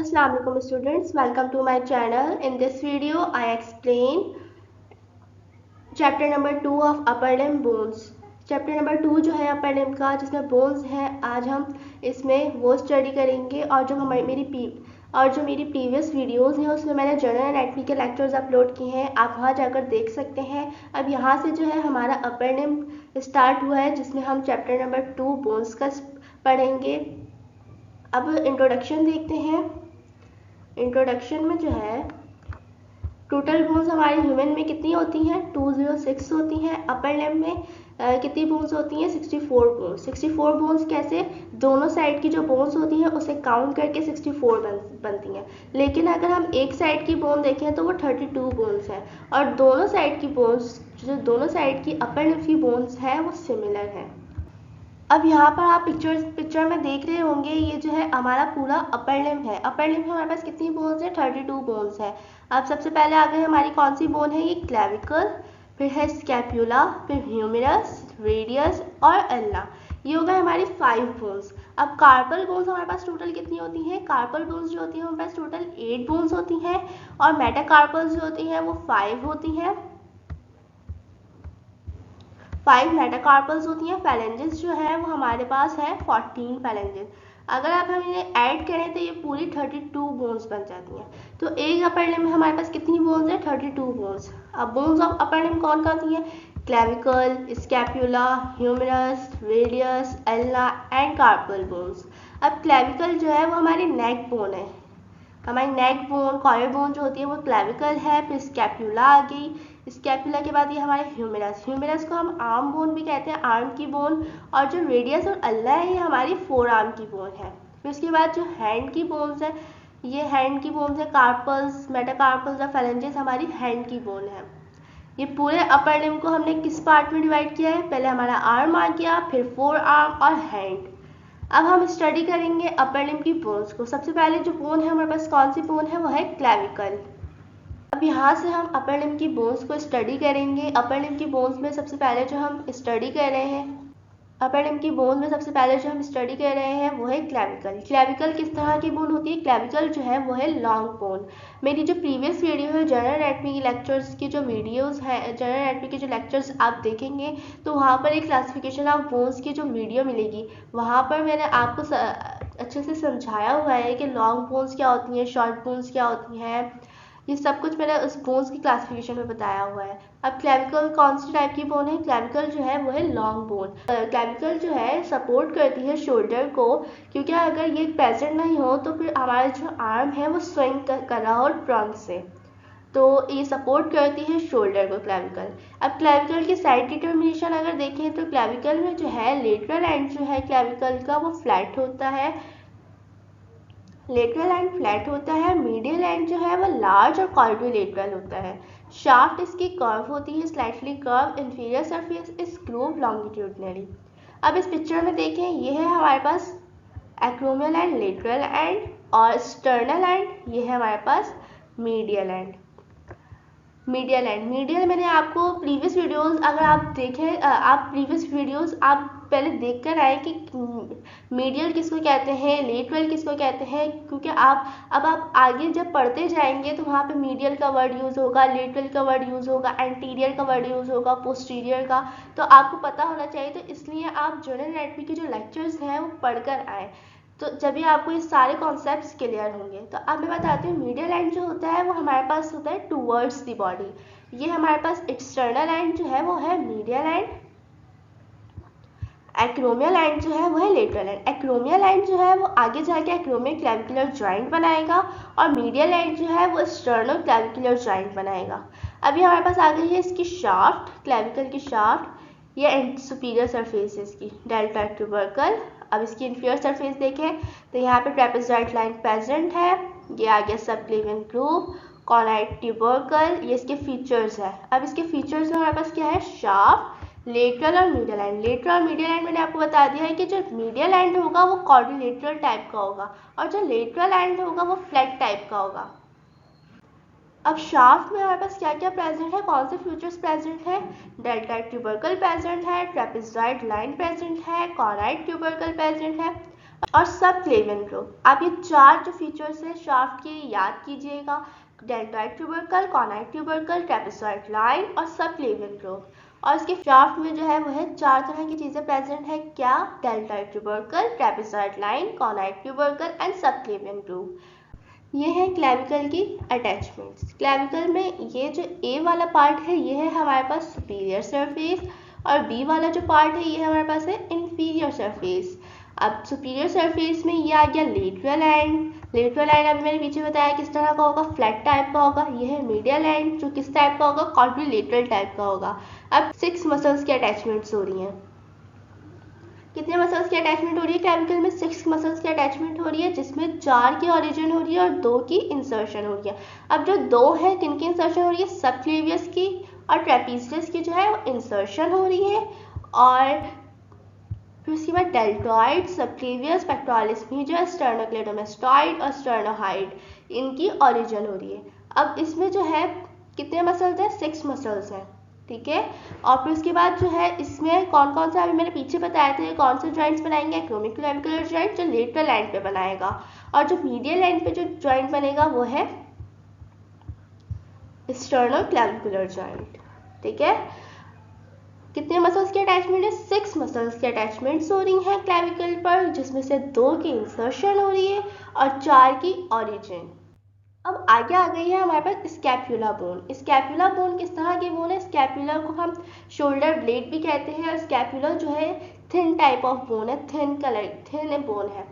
Assalamu alaikum students, welcome to my channel. In this video I explain chapter number 2 of upper limb bones. Chapter number 2 जो है upper limb का, जिसमें bones है, आज हम इसमें वो स्टडी करेंगे। और जो मेरी प्रीवियस वीडियोस हैं उसमें मैंने जनरल एनाटॉमी के लेक्चर्स अपलोड किए हैं, आप वहाँ जाकर देख सकते हैं। अब यहाँ से जो है हमारा अपर लिम्ब स्टार्ट हुआ है, जिसमें हम चैप्टर नंबर 2 बोन्स का पढ़ेंगे। अब इंट्रोडक्शन देखते हैं। इंट्रोडक्शन में जो है टोटल बोन्स हमारे ह्यूमन में कितनी होती हैं, 206 होती हैं। अपर लिम्ब में कितनी बोन्स होती हैं, 64 बोन्स। 64 बोन्स कैसे, दोनों साइड की जो बोन्स होती हैं उसे काउंट करके 64 बनती हैं। लेकिन अगर हम एक साइड की बोन देखें तो वो 32 बोन्स हैं। और दोनों साइड की बोन्स, जो दोनों साइड की अपर लिम्ब की बोन्स हैं, वो सिमिलर हैं। अब यहाँ पर आप पिक्चर में देख रहे होंगे, ये जो है हमारा पूरा अपर लिम्ब है। अपर लिम्ब में हमारे पास कितनी बोन्स है, 32 बोन्स है। अब सबसे पहले आगे हमारी कौन सी बोन है, ये क्लेविकल, फिर है स्कैप्यूला, फिर ह्यूमेरस, रेडियस और अल्ना। ये हो गए हमारी 5 बोन्स। अब कार्पल बोन्स हमारे पास टोटल कितनी होती हैं, कार्पल बोन्स जो होती हैं हमारे पास टोटल 8 बोन्स होती हैं। और मेटाकार्पल्स जो होती हैं वो 5 होती हैं, 5 मेटाकार्पल्स होती हैं। फैलेंजेस जो है वो हमारे पास है 14 फैलेंजेस। अगर आप हम इन्हें ऐड करें तो ये पूरी 32 बोन्स बन जाती हैं। तो एक अपर लिम्ब में हमारे पास कितनी बोन्स है, 32 बोन्स। अब बोन्स ऑफ अपर लिम्ब कौन कौन सी हैं, clavicle, scapula, humerus, radius, ulna and carpal bones. अब क्लेविकल जो है वो हमारी नेक बोन है। हमारी नेक बोन, कॉलर बोन जो होती है वो क्लेविकल है। फिर स्कैप्यूला आ गई, स्कैप्यूला के बाद ये हमारे ह्यूमेरस को हम आर्म बोन भी कहते हैं, आर्म की बोन। और जो रेडियस और अल्ला है ये हमारी फोर आर्म की बोन है। फिर उसके बाद जो हैंड की बोन्स है, ये हैंड की बोन्स है, कार्पल्स, मेटाकार्पल्स और फैलेंजेस हमारी हैंड की बोन है। ये पूरे अपर लिम्ब को हमने किस पार्ट में डिवाइड किया है, पहले हमारा आर्म आ गया, फिर फोर आर्म और हैंड। अब हम स्टडी करेंगे अपर लिम्ब की बोन्स को। सबसे पहले जो बोन है हमारे पास, कौन सी बोन है, वो है क्लेविकल। अब यहाँ से हम अपर लिम्ब की बोन्स को स्टडी करेंगे। अपर लिम्ब की बोन्स में सबसे पहले जो हम स्टडी कर रहे हैं, अपर लिम्ब की बोन में सबसे पहले जो हम स्टडी कर रहे हैं वो है क्लेविकल। क्लेविकल किस तरह की बोन होती है, क्लेविकल जो है वो है लॉन्ग बोन। मेरी जो प्रीवियस वीडियो है जनरल एनाटॉमी की लेक्चर्स की जो वीडियोस है, जनरल एनाटॉमी के जो लेक्चर्स आप देखेंगे तो वहाँ पर एक क्लासिफिकेशन ऑफ बोन्स की जो वीडियो मिलेगी, वहाँ पर मैंने आपको अच्छे से समझाया हुआ है कि लॉन्ग बोन्स क्या होती हैं, शॉर्ट बोन्स क्या होती हैं, ये सब कुछ मैंने उस बोन्स की क्लासिफिकेशन में बताया हुआ है। अब क्लेविकल कौन सी टाइप की बोन है, क्लेविकल जो है वो है लॉन्ग बोन। क्लेविकल जो है सपोर्ट करती है शोल्डर को, क्योंकि अगर ये प्रेजेंट नहीं हो तो फिर हमारा जो आर्म है वो स्विंग कर रहा हो फ्रंट से, तो ये सपोर्ट करती है शोल्डर को क्लेविकल। अब क्लेविकल की साइड डिटर्मिनेशन अगर देखें तो क्लेविकल में जो है लेटरल एंड जो है क्लेविकल का वो फ्लैट होता है, लेटरल एंड फ्लैट होता है। मीडियल एंड जो है वो लार्ज और क्वाड्रिलेटरल होता है। शाफ्ट इसकी कर्व होती है, slightly curve. Inferior surface is groove longitudinally. अब इस पिक्चर में देखें, ये है हमारे पास एक्रोमियल एंड, लेटरल एंड और स्टर्नल एंड, ये है हमारे पास मीडियल एंड। मीडियल मैंने आपको प्रीवियस वीडियोस, अगर आप देखें, आप प्रीवियस वीडियोस आप पहले देख कर आए कि मीडियल किसको कहते हैं, लेटरल किसको कहते हैं, क्योंकि आप आगे जब पढ़ते जाएंगे तो वहाँ पे मीडियल का वर्ड यूज़ होगा, लेटरल का वर्ड यूज़ होगा, एंटीरियर का वर्ड यूज़ होगा, पोस्टीरियर का, तो आपको पता होना चाहिए। तो इसलिए आप जनरल एनाटॉमी के जो लेक्चर्स हैं वो पढ़कर आए, तो जब भी आपको ये सारे कॉन्सेप्ट्स क्लियर होंगे। तो अब मैं बताती हूँ, मीडियल एंड जो होता है वो हमारे पास होता है टूवर्ड्स द बॉडी। ये हमारे पास एक्सटर्नल एंड जो है वो है मीडियल एंड। एक्रोमियल एंड जो है वो है लेटरल एंड। एक्रोमियल एंड जो है वो आगे जाके एक्रोमियल क्लेविकुलर जॉइंट बनाएगा, और मीडियल एंड जो है वो स्टर्नल क्लेविकुलर जॉइंट बनाएगा। अभी हमारे पास आ गई है इसकी शाफ्ट, क्लेविकल की शाफ्ट, ये सुपीरियर सरफेस है इसकी, डेल्टा ट्यूबरकल। अब इसकी इंफीरियर सरफेस देखें तो यहाँ पे ट्रेपेजॉइड लाइन प्रेजेंट है, ये आ गया सबक्लेवियन ग्रूव, कॉनाइड ट्यूबरकल, ये इसके फीचर्स है। अब इसके फीचर्स में हमारे पास क्या है, शाफ्ट, लेटरल और मीडियल एंड। लेटरल और मीडियल एंड मैंने आपको बता दिया है कि जो मीडियल एंड होगा वो क्वाड्रिलेटरल टाइप का होगा, और जो लेटरल एंड होगा वो फ्लैट टाइप का होगा। अब शाफ्ट में हमारे पास क्या क्या प्रेजेंट है, कौन से फीचर्स प्रेजेंट है, डेल्टा ट्यूबरकल प्रेजेंट है, ट्रेपेजॉइड लाइन प्रेजेंट है, कॉनाइड ट्यूबरकल प्रेजेंट है। और सब क्लेवियन ग्रुप। आप ये 4 जो फीचर्स हैं शाफ्ट के याद कीजिएगा, deltoid tubercle, conoid tubercle, trapezoid line और सब क्लेवियन ग्रुप। और इसके शाफ्ट में जो है वो है 4 तरह की चीज़ें प्रेजेंट है। क्या? Deltoid tubercle, trapezoid line, conoid tubercle and subclavian group. ये है क्लेविकल की अटैचमेंट्स। क्लेविकल में ये जो ए वाला पार्ट है ये है हमारे पास सुपीरियर सरफेस, और बी वाला जो पार्ट है ये हमारे पास है इंफीरियर सरफेस। अब सुपीरियर सरफेस में ये आ गया लेटरल एंड। लेटरल एंड अभी मैंने पीछे बताया किस तरह का होगा, फ्लैट टाइप का होगा। ये है मीडियल एंड जो किस टाइप का होगा, क्वाड्रिलेटरल टाइप का होगा। अब 6 मसल्स की अटैचमेंट्स हो रही हैं। कितने मसल्स की अटैचमेंट हो रही है क्लेविकल में? 6 मसल्स की अटैचमेंट हो रही है, जिसमें 4 की ओरिजिन हो रही है और 2 की इंसर्शन हो रही है। अब जो 2 है किनकी इंसर्शन हो रही है? सबक्लेवियस की और ट्रेपेजियस की जो है वो इंसर्शन हो रही है। और फिर उसके बाद डेल्टॉइड, सबक्लेवियस, पेक्टोरलिस मेजर, स्टर्नोक्लेडोमास्टॉइड और स्टर्नोहाइड, इनकी ओरिजिन हो रही है। अब इसमें जो है कितने मसल्स हैं? 6 मसल्स हैं, ठीक है। और फिर उसके बाद जो है इसमें कौन कौन सा अभी मैंने पीछे बताया था कौन से जॉइंट्स बनाएंगे? एक्रोमियोक्लेविकुलर जॉइंट जो लेटरल एंड पे बनाएगा, और जो मीडियल एंड पे जो जॉइंट बनेगा वो है स्टर्नोक्लेविकुलर जॉइंट, ठीक है। कितने मसल्स की अटैचमेंट है? 6 मसल्स की अटैचमेंट्स हो रही हैं क्लेविकल पर, जिसमें से 2 की इंसर्शन हो रही है और 4 की ओरिजिन। अब आगे आ गई है हमारे पास स्कैपुला बोन। स्कैपुला बोन किस तरह की बोन है? स्कैपुला को हम शोल्डर ब्लेड भी कहते हैं, और स्कैपुला जो है थिन टाइप ऑफ बोन है, थिन बोन है।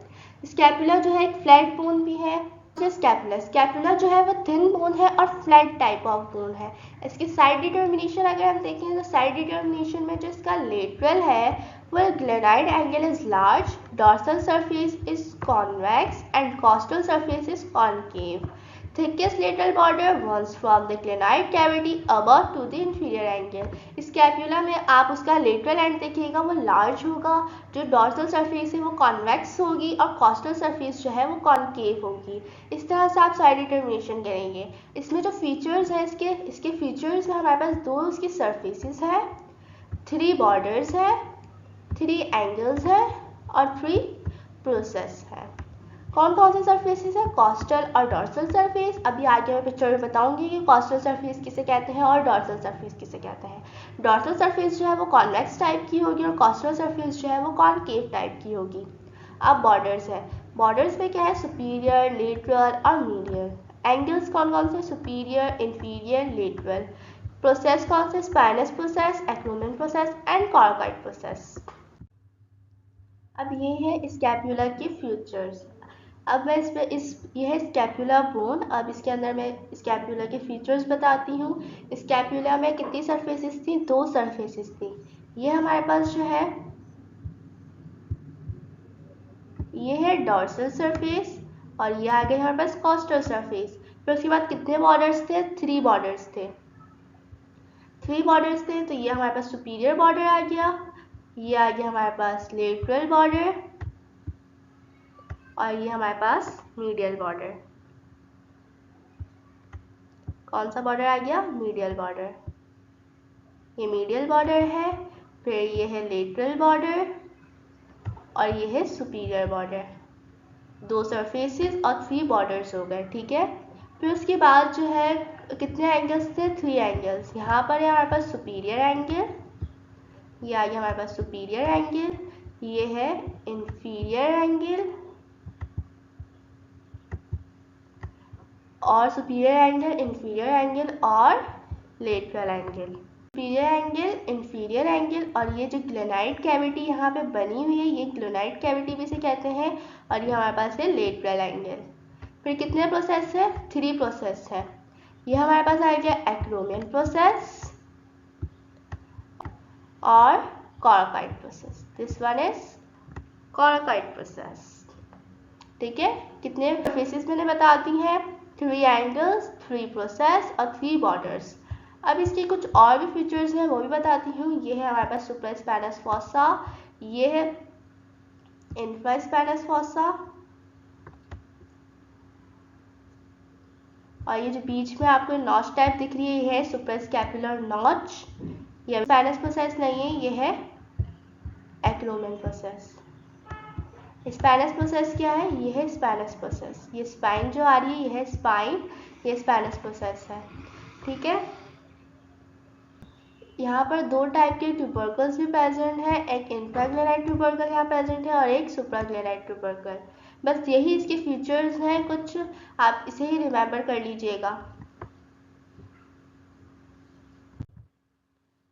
स्कैपुला जो है एक फ्लैट बोन भी है। स्कैपुला जो है वो थिन बोन है और फ्लैट टाइप ऑफ बोन है। इसकी साइड डिटर्मिनेशन अगर हम देखें तो साइड डिटर्मिनेशन में जो इसका लेटरल है वो glenoid angle is large, dorsal surface is convex and costal surface is concave. Thickest lateral border runs from the glenoid cavity above to the inferior angle। Scapula में आप उसका लेटरल एंड देखिएगा वो लार्ज होगा, जो dorsal surface है वो convex होगी और कॉस्टल सरफेस जो है वो कॉन्केव होगी। इस तरह से आप साइड डिटर्मिनेशन करेंगे। इसमें जो फीचर्स हैं इसके फीचर्स में हमारे पास 2 उसकी सरफेसेस है, 3 बॉर्डर्स है, 3 एंगल्स है और 3 प्रोसेस है। कौन कौन से सरफेसेस है? कॉस्टल और डॉर्सल सरफेस। अभी आगे मैं पिक्चर में बताऊंगी कि कॉस्टल सरफेस किसे कहते हैं और डॉर्सल सरफेस किसे कहते हैं। डॉर्सल सरफेस जो है वो कॉन्वेक्स टाइप की होगी और कॉस्टल सरफेस जो है वो कॉनकेव टाइप की होगी। अब बॉर्डर्स है। बॉर्डर्स में क्या है? सुपीरियर, लेटरल और मीडियल। एंगल्स कौन कौन से? Superior, inferior, lateral. प्रोसेस कौन से? Spinous process, acromion process and coracoid process. अब ये है स्कैपुला के फीचर्स। अब मैं यह है स्कैपुला बोन। अब इसके अंदर मैं स्कैपुला के फीचर्स बताती हूँ। स्कैपुला में कितनी सरफेसेस थी? 2 सरफेसेस थी। ये हमारे पास जो है ये है डॉर्सल सरफेस और ये आ गए हमारे पास कॉस्टल सरफेस। फिर उसके बाद कितने बॉर्डर्स थे? 3 बॉर्डर्स थे। 3 बॉर्डर्स थे तो ये हमारे पास सुपीरियर बॉर्डर आ गया, ये आ गया हमारे पास लेटरल बॉर्डर और ये हमारे पास मीडियल बॉर्डर। कौन सा बॉर्डर आ गया? Medial border. ये मीडियल बॉर्डर है, फिर ये है लेटरल बॉर्डर और ये है सुपीरियर बॉर्डर। 2 सरफेसेस और 3 बॉर्डर्स हो गए, ठीक है। फिर उसके बाद जो है कितने एंगल्स थे? 3 एंगल्स। यहाँ पर है हमारे पास सुपीरियर एंगल, ये आ गया हमारे पास सुपीरियर एंगल, ये है इंफीरियर एंगल और सुपीरियर एंगल, इंफीरियर एंगल और lateral angle. Superior angle, inferior angle और ये जो ग्लेनाइड कैविटी यहाँ पे बनी हुई है ये ग्लेनाइड कैविटी भी इसे कहते हैं और ये हमारे पास है लेटरल एंगल। फिर कितने प्रोसेस है? 3 प्रोसेस है। ये हमारे पास आ गया एक्रोमियन प्रोसेस और coracoid process. This one is coracoid process, ठीक है। कितने फेसेस मैंने बता दी हैं? 3 एंगल्स, 3 प्रोसेस और 3 बॉर्डर्स। अब इसके कुछ और भी फीचर्स हैं वो भी बताती हूँ। ये है हमारे पास सुप्रास्पाइनस फॉसा, ये है इंफ्रास्पाइनस फॉसा और ये जो बीच में आपको नॉच टाइप दिख रही है ये है सुप्रास्कैपुलर नॉच। ये स्पाइनस प्रोसेस नहीं है, ये है एक्रोमियन प्रोसेस। स्पाइनस प्रोसेस क्या है? ये है स्पाइनस प्रोसेस, ये स्पाइन जो आ रही है ये है स्पाइन, ये स्पाइनस प्रोसेस है। ठीक है, यहाँ पर दो टाइप के ट्यूबरकल्स भी प्रेजेंट है, एक इंफ्राग्रेनाइट ट्यूबरकल यहाँ प्रेजेंट है और एक सुप्राग्रेनाइट ट्यूबरकल। बस यही इसके फीचर्स हैं कुछ, आप इसे ही रिमेम्बर कर लीजिएगा।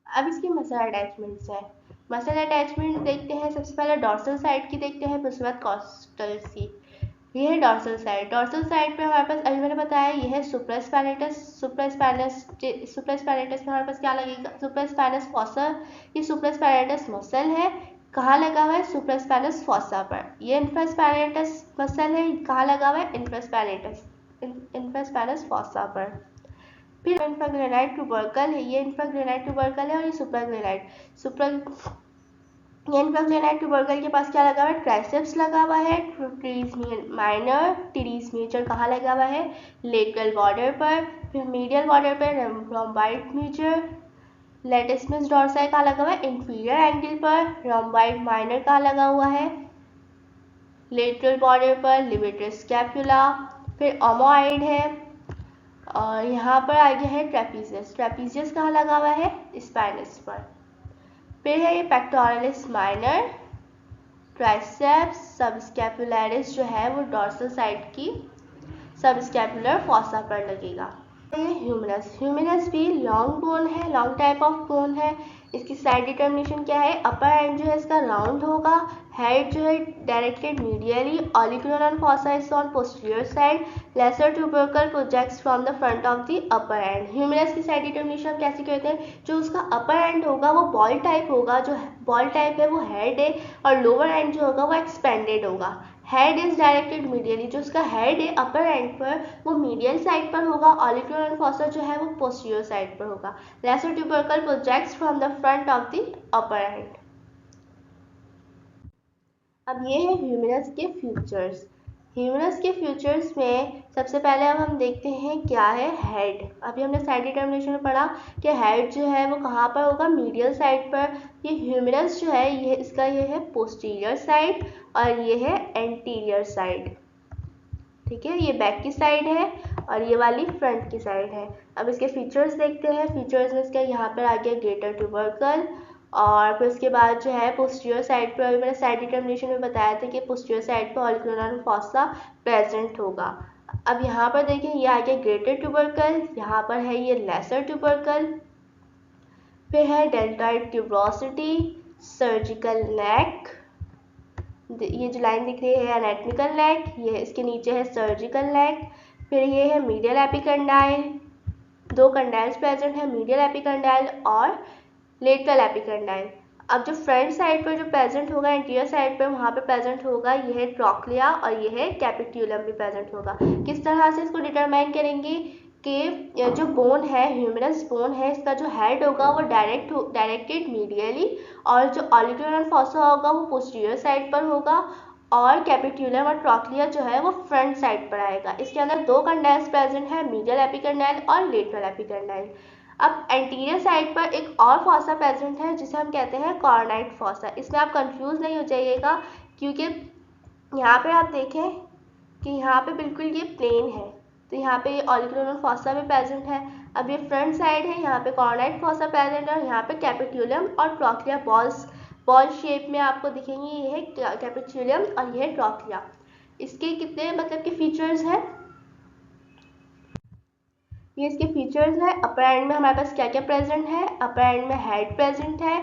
अब इसके मसल अटैचमेंट्स हैं। मसल अटैचमेंट देखते हैं, सबसे पहले डॉर्सल साइड की देखते हैं, फिर उसके बाद कॉस्टल की। ये है डॉर्सल साइड। डॉर्सल साइड पे हमारे पास अभी मैंने बताया ये है सुप्रास्पाइनेटस। सुप्रास्पाइनेटस में हमारे पास क्या लगेगा? सुप्रास्पाइनस फॉसा। ये सुप्रास्पाइनेटस मसल है, कहाँ लगा हुआ है? सुप्रास्पाइनस फॉसा पर। ये इंफ्रास्पाइनेटस मसल है, कहाँ लगा हुआ है? इंफ्रास्पाइनस फॉसा पर। फिर इंफ्राग्रेनाइट ट्यूबरकल है, ये इंफ्राग्रेनाइट ट्यूबरकल है और ये सुप्राग्रेनाइट ये इंफ्राग्रेनाइट ट्यूबरकल के पास क्या लगा हुआ है? ट्राइसेप्स लगा हुआ है। माइनर टीरीज मेजर कहाँ लगा हुआ है? लेटरल बॉर्डर पर। फिर मीडियल बॉर्डर पर रोम्बाइड मेजर। लेटिसमस डॉर्साई कहाँ लगा हुआ है? इंफीरियर एंगल पर। रोम्बाइड माइनर कहाँ लगा हुआ है? लेटरल बॉर्डर पर। लिबेटर स्कैपुला। फिर ओमोइड है और यहाँ पर आगे है ट्रेपीजियस। ट्रेपीजियस कहाँ लगा हुआ है? स्पाइनस पर। फिर है ये पेक्टोरलिस माइनर। ट्राइसेप्स सबस्कैपुलरिस जो है वो डॉर्सल साइड की सबस्कैपुलर फॉसा पर लगेगा। ये ह्यूमरस। ह्यूमरस भी लॉन्ग बोन है, लॉन्ग टाइप ऑफ बोन है। इसकी साइड डिटर्मिनेशन क्या है? अपर एंड जो है इसका राउंड होगा, हेड जो है directed medially, olecranon fossa is on posterior side, lesser tubercle projects from the front of the upper end. Humerus की साइड डिटर्मिनेशन कैसे कहते हैं? जो उसका अपर एंड होगा वो बॉल टाइप होगा, जो बॉल टाइप है वो हेड है, और लोअर एंड जो होगा वो एक्सपेंडेड होगा। हेड इज डायरेक्टेड मीडियली, जो उसका हेड है अपर एंड पर वो मीडियल साइड पर होगा, ऑलिकुलर फॉसा जो है वो पोस्टीरियर साइड पर होगा। Laser tubercle projects from the front of the upper and. अब ये है ह्यूमरस के फीचर्स। ह्यूमरस के फीचर्स में सबसे पहले अब हम देखते हैं क्या है हेड। अभी हमने साइड डिटर्मिनेशन में पढ़ा कि हेड जो है वो कहाँ पर होगा? मीडियल साइड पर। ये ह्यूमरस जो है ये इसका ये है पोस्टीरियर साइड और ये है एंटीरियर साइड। ठीक है, ये बैक की साइड है और ये वाली फ्रंट की साइड है। अब इसके फीचर्स देखते हैं। फीचर्स में इसका यहाँ पर आ गया ग्रेटर ट्यूबरकल, और फिर उसके बाद जो है पोस्टीरियर साइड पर, अभी मैंने साइड डिटर्मिनेशन में बताया था कि पोस्टीरियर साइड पर ऑलिकुलर फॉसा प्रेजेंट होगा। अब यहाँ पर देखिए ये आ गया ग्रेटर ट्यूबरकल, यहाँ पर है ये लेसर ट्यूबरकल, फिर है डेल्टॉइड ट्यूबरोसिटी, सर्जिकल नेक, ये जो लाइन दिख रही है एनाटॉमिकल नेक, ये इसके नीचे है सर्जिकल नेक, फिर ये है मीडियल एपिकंडाइल, दो कंडाइल्स प्रेजेंट है, मीडियल एपिकंडाइल और लेटरल एपिकंडाइल। अब जो फ्रंट साइड पर जो प्रेजेंट होगा एंटीरियर साइड पर, वहाँ पे प्रेजेंट होगा ये है ट्रोक्लिया और ये है कैपिट्यूलम भी प्रेजेंट होगा। किस तरह से इसको डिटरमाइन करेंगे कि जो बोन है ह्यूमरस बोन है इसका जो हेड होगा वो डायरेक्टेड मीडियली, और जो ऑलिकुलर फॉसा होगा वो पोस्टीरियर साइड पर होगा, और कैपिट्यूलम और ट्रोक्लिया जो है वो फ्रंट साइड पर आएगा। इसके अंदर दो कंडाइल्स प्रेजेंट है, मीडियल एपिकंडाइल और लेटरल एपिकंडाइल। अब एंटीरियर साइड पर एक और फॉसा प्रेजेंट है जिसे हम कहते हैं कॉर्नाइट फॉसा। इसमें आप कंफ्यूज नहीं हो जाइएगा, क्योंकि यहाँ पे आप देखें कि यहाँ पे बिल्कुल ये प्लेन है, तो यहाँ पे ये ऑलिकुलर फॉसा भी प्रेजेंट है। अब ये फ्रंट साइड है, यहाँ पे कॉर्नाइट फॉसा प्रेजेंट है और यहाँ पे कैपिट्यूलम और ट्रोक्लिया बॉल शेप में आपको दिखेंगे। ये है कैपिट्यूलम और ये है ट्रोक्लिया। इसके कितने मतलब के फीचर्स हैं? ये इसके फीचर्स है। अपर एंड में हमारे पास क्या क्या प्रेजेंट है? अपर एंड में हेड प्रेजेंट है,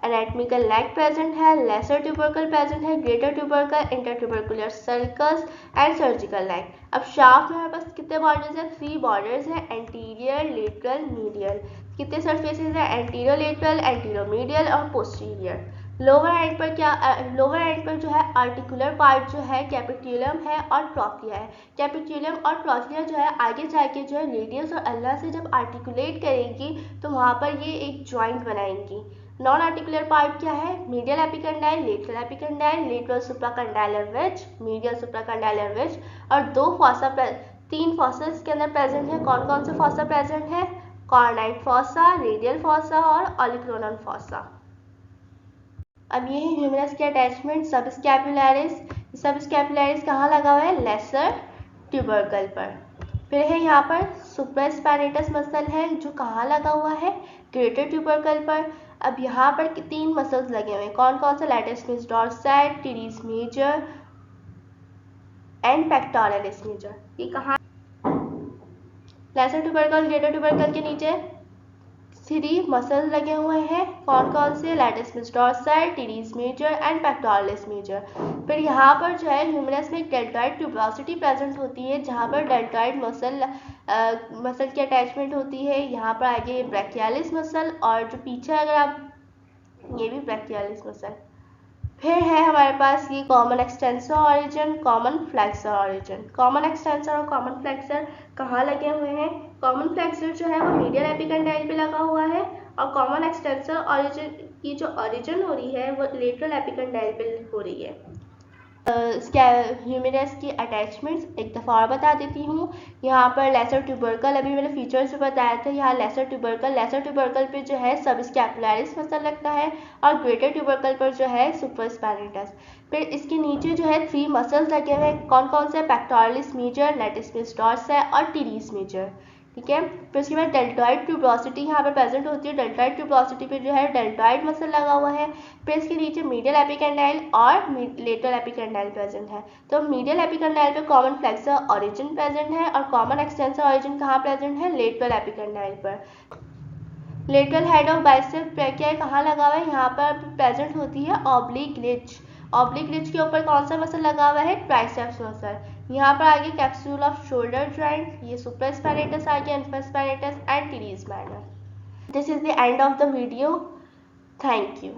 एनाटॉमिकल नेक प्रेजेंट है, लेसर ट्यूबरकल प्रेजेंट है, greater tubercle, intertubercular sulcus and surgical neck. अब शाफ्ट में हमारे पास कितने बॉर्डर्स हैं? 3 बॉर्डर्स हैं, एंटीरियर, लेटरल, मीडियल। कितने सरफेसेस हैं? एंटीरियर लेटरल, एंटीरियर मीडियल और पोस्टीरियर। लोअर एंड पर क्या? लोअर एंड पर जो है आर्टिकुलर पार्ट जो है कैपिट्यूलम है और ट्रोक्लिया है। कैपिट्यूलम और ट्रोक्लिया जो है आगे जाके जो है रेडियस और अल्ना से जब आर्टिकुलेट करेंगी तो वहाँ पर ये एक जॉइंट बनाएंगी। नॉन आर्टिकुलर पार्ट क्या है? Medial epicondyle, lateral epicondyle, lateral supracondylar wedge, medial supracondylar wedge, और 3 फॉसा इसके अंदर प्रेजेंट है। कौन कौन से फॉसा प्रेजेंट है? कॉर्नाइट फॉसा, रेडियल फॉसा और ऑलिकुलर फॉसा। अब ये है ह्यूमरस के अटैचमेंट सबस्कैपुलरिस। सब स्कैपुलरिस कहाँ लगा हुआ है? लेसर ट्यूबरकल पर। फिर है यहाँ पर सुप्रास्पाइनेटस मसल है जो कहाँ लगा हुआ है? ग्रेटर ट्यूबरकल पर। अब यहाँ पर 3 मसल्स लगे हुए हैं, कौन कौन से? Latissimus dorsi, teres major and pectoralis major. ये कहाँ? लेसर ट्यूबरकल, ग्रेटर ट्यूबरकल के नीचे 3 मसल्स लगे हुए हैं, कौन कौन से? Latissimus dorsi, teres major and pectoralis major. फिर यहाँ पर जो है ह्यूमरस में एक डेल्टॉइड ट्यूबरोसिटी प्रेजेंट होती है, जहाँ पर डेल्टॉइड मसल की अटैचमेंट होती है। यहाँ पर आगे ब्रैकियालिस मसल, और जो पीछे अगर आप, ये भी ब्रैकियालिस मसल। फिर है हमारे पास ये common extensor origin, common flexor origin. Common extensor और कॉमन फ्लेक्सर कहाँ लगे हुए हैं? कॉमन फ्लेक्सर जो है वो मीडियल एपिकंडाइल पे लगा हुआ है, और कॉमन एक्सटेंसर ऑरिजिन की जो ऑरिजिन हो रही है वो लेटरल एपिकंडाइल पे हो रही है। ह्यूमरस की अटैचमेंट्स एक दफ़ा और बता देती हूँ। यहाँ पर लेसर ट्यूबरकल, अभी मैंने फीचर्स भी बताया था। यहाँ लेसर ट्यूबरकल पे जो है सब स्कैपुलरिस मसल लगता है, और ग्रेटर ट्यूबरकल पर जो है सुप्रास्पाइनेटस। फिर इसके नीचे जो है 3 मसल्स लगे हुए हैं, कौन कौन से? पेक्टोरलिस मेजर, लैटिस डॉर्साई और टीरीज मेजर। ठीक है। फिर उसके बाद डेल्टॉइड ट्यूबरोसिटी यहाँ पर प्रेजेंट होती है, डेल्टॉइड ट्यूबरोसिटी पे जो है डेल्टॉइड मसल लगा हुआ है। फिर इसके नीचे मीडियल एपिकंडाइल और लेटरल एपिकंडाइल प्रेजेंट है। तो मीडियल एपिकंडाइल पे कॉमन फ्लेक्सर ऑरिजिन प्रेजेंट है, और कॉमन एक्सटेंसर ऑरिजिन कहाँ प्रेजेंट है? लेटरल एपिकंडाइल पर। लेटरल हेड ऑफ बाइसेप ब्रैकिया कहाँ लगा हुआ है? यहाँ पर प्रेजेंट होती है ऑब्लिक रिज। ऑब्लिक रिज के ऊपर कौन सा मसल लगा हुआ है? Triceps muscle. यहाँ पर आगे कैप्सूल ऑफ शोल्डर जॉइंट, ये सुप्रास्पाइनेटस आ गया, infraspinatus and teres minor. This is the end of the video. Thank you.